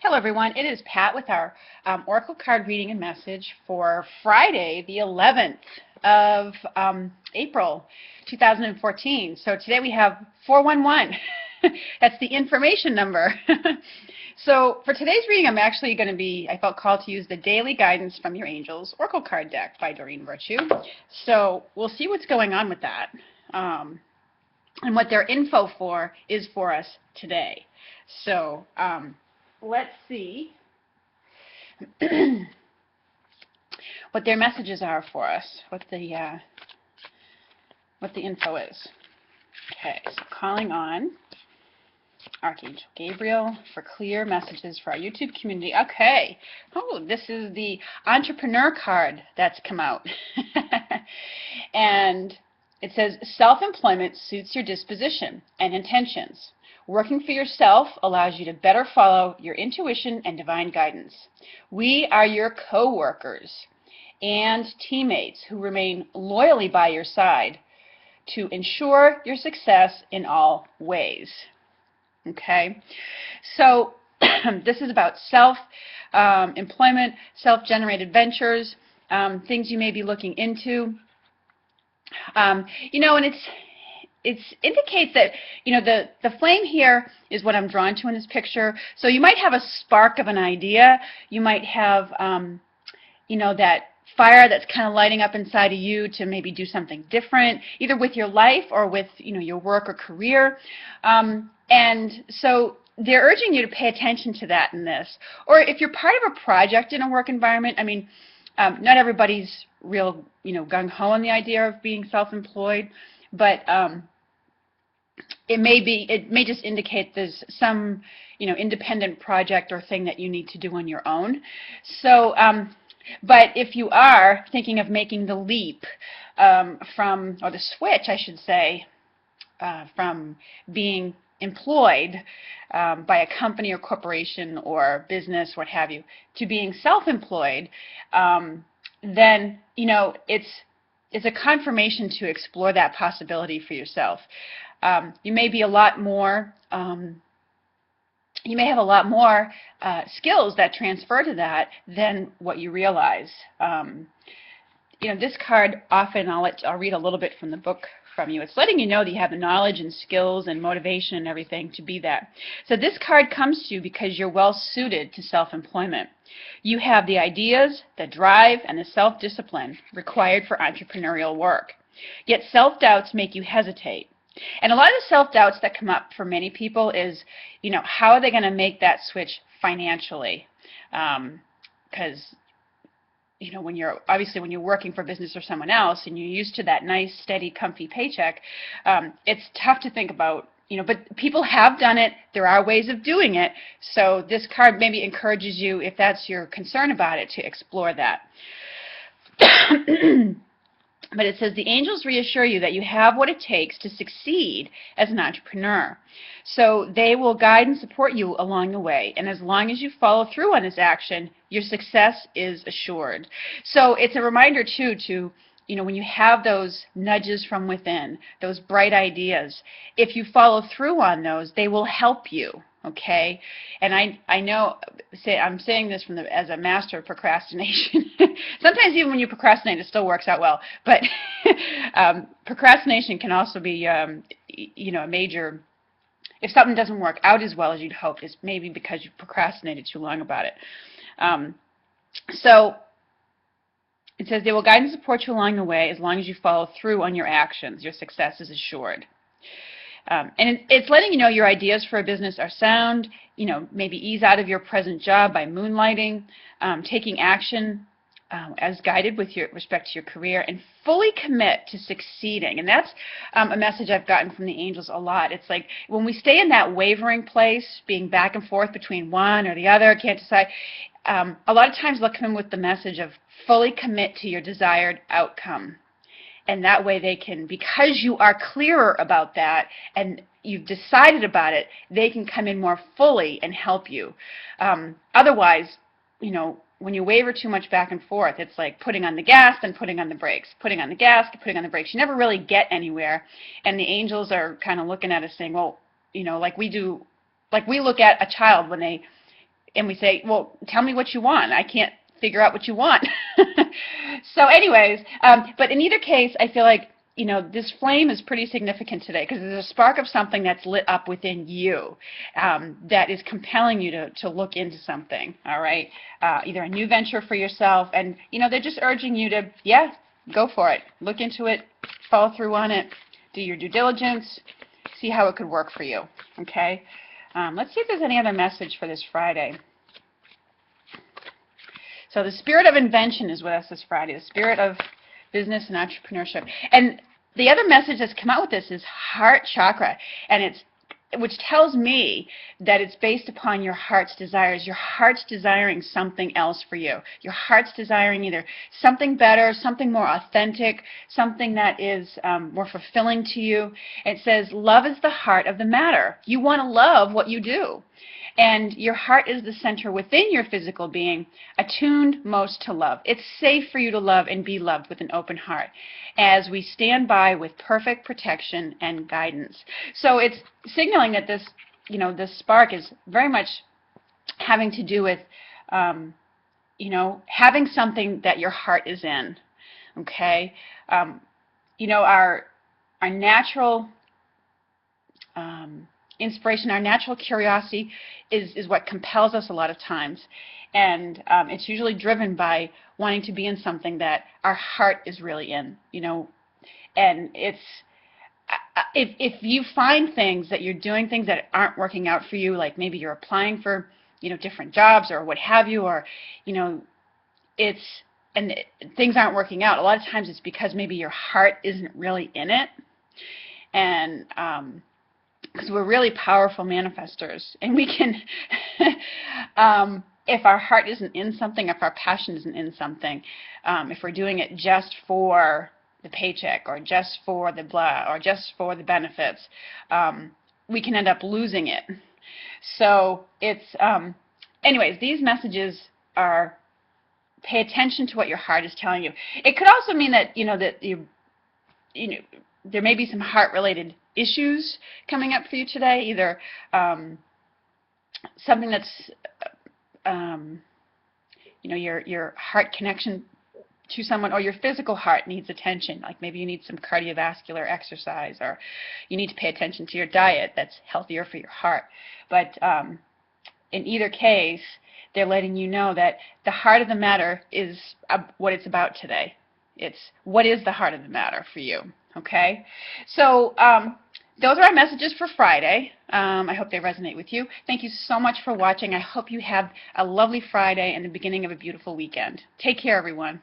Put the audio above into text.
Hello everyone, it is Pat with our Oracle card reading and message for Friday the 11th of April 2014. So today we have 411. That's the information number. So for today's reading I felt called to use the Daily Guidance from Your Angels Oracle card deck by Doreen Virtue. So we'll see what's going on with that and what their info is for us today. So let's see what their messages are for us, what the info is. Okay, so calling on Archangel Gabriel for clear messages for our YouTube community. Okay, oh, this is the Entrepreneur card that's come out. And it says, self-employment suits your disposition and intentions. Working for yourself allows you to better follow your intuition and divine guidance. We are your co-workers and teammates who remain loyally by your side to ensure your success in all ways. Okay, so this is about self-employment, self-generated ventures, things you may be looking into. And it indicates that, the flame here is what I'm drawn to in this picture. So you might have a spark of an idea. You might have, that fire that's kind of lighting up inside of you to maybe do something different, either with your life or with, your work or career. And so they're urging you to pay attention to that in this. Or if you're part of a project in a work environment, not everybody's real, gung-ho on the idea of being self-employed, but it may just indicate there's some, independent project or thing that you need to do on your own. So, but if you are thinking of making the leap or the switch, I should say, from being employed by a company or corporation or business, what have you, to being self-employed, then, it's a confirmation to explore that possibility for yourself. You may be a lot more, you may have a lot more skills that transfer to that than what you realize. This card often, I'll read a little bit from the book from you. It's letting you know that you have the knowledge and skills and motivation and everything to be that. So this card comes to you because you're well suited to self-employment. You have the ideas, the drive, and the self-discipline required for entrepreneurial work. Yet self-doubts make you hesitate. And a lot of the self-doubts that come up for many people is, how are they going to make that switch financially? Because when you're working for business or someone else and you're used to that nice, steady, comfy paycheck, it's tough to think about, but people have done it. There are ways of doing it. So this card maybe encourages you, if that's your concern about it, to explore that. But it says, the angels reassure you that you have what it takes to succeed as an entrepreneur. So they will guide and support you along the way. And as long as you follow through on this action, your success is assured. So it's a reminder, too, to, when you have those nudges from within, those bright ideas, if you follow through on those, they will help you. Okay, and I know I'm saying this as a master of procrastination. Sometimes even when you procrastinate, it still works out well. But procrastination can also be, a major. If something doesn't work out as well as you'd hoped, it's maybe because you procrastinated too long about it. So it says they will guide and support you along the way as long as you follow through on your actions. Your success is assured. And it's letting you know your ideas for a business are sound, maybe ease out of your present job by moonlighting, taking action as guided with respect to your career, and fully commit to succeeding. And that's a message I've gotten from the angels a lot. It's like when we stay in that wavering place, being back and forth between one or the other, can't decide, a lot of times they'll come in with the message of fully commit to your desired outcome. And that way they can, because you are clearer about that and you've decided about it, they can come in more fully and help you. Otherwise, when you waver too much back and forth, it's like putting on the gas and putting on the brakes, putting on the gas, putting on the brakes. You never really get anywhere. And the angels are kind of looking at us saying, well, like we look at a child when they and we say, well, tell me what you want. I can't figure out what you want. So anyways, but in either case, I feel like, you know, this flame is pretty significant today because there's a spark of something that's lit up within you that is compelling you to look into something, all right? Either a new venture for yourself, and, you know, they're just urging you to, yeah, go for it. Look into it, follow through on it, do your due diligence, see how it could work for you, okay? Let's see if there's any other message for this Friday. So the spirit of invention is with us this Friday, the spirit of business and entrepreneurship. And the other message that's come out with this is heart chakra, and which tells me that it's based upon your heart's desires. Your heart's desiring something else for you. Your heart's desiring either something better, something more authentic, something that is more fulfilling to you. It says love is the heart of the matter. You want to love what you do. And your heart is the center within your physical being, attuned most to love. It's safe for you to love and be loved with an open heart as we stand by with perfect protection and guidance. So it's signaling that this, you know, this spark is very much having to do with, you know, having something that your heart is in, okay? You know, our natural inspiration, our natural curiosity is what compels us a lot of times. And it's usually driven by wanting to be in something that our heart is really in, you know. And it's, if you find things that you're doing things that aren't working out for you, like maybe you're applying for, you know, different jobs or what have you, or, you know, things aren't working out, a lot of times it's because maybe your heart isn't really in it. And because we're really powerful manifestors, and we can, if our heart isn't in something, if our passion isn't in something, if we're doing it just for the paycheck or just for the blah or just for the benefits, we can end up losing it. So it's, anyways, these messages are, pay attention to what your heart is telling you. It could also mean that, you know, that you know, there may be some heart-related issues coming up for you today, either something that's, you know, your heart connection to someone, or your physical heart needs attention, like maybe you need some cardiovascular exercise, or you need to pay attention to your diet that's healthier for your heart. But in either case, they're letting you know that the heart of the matter is what it's about today. It's what is the heart of the matter for you, okay? So those are our messages for Friday. I hope they resonate with you. Thank you so much for watching. I hope you have a lovely Friday and the beginning of a beautiful weekend. Take care, everyone.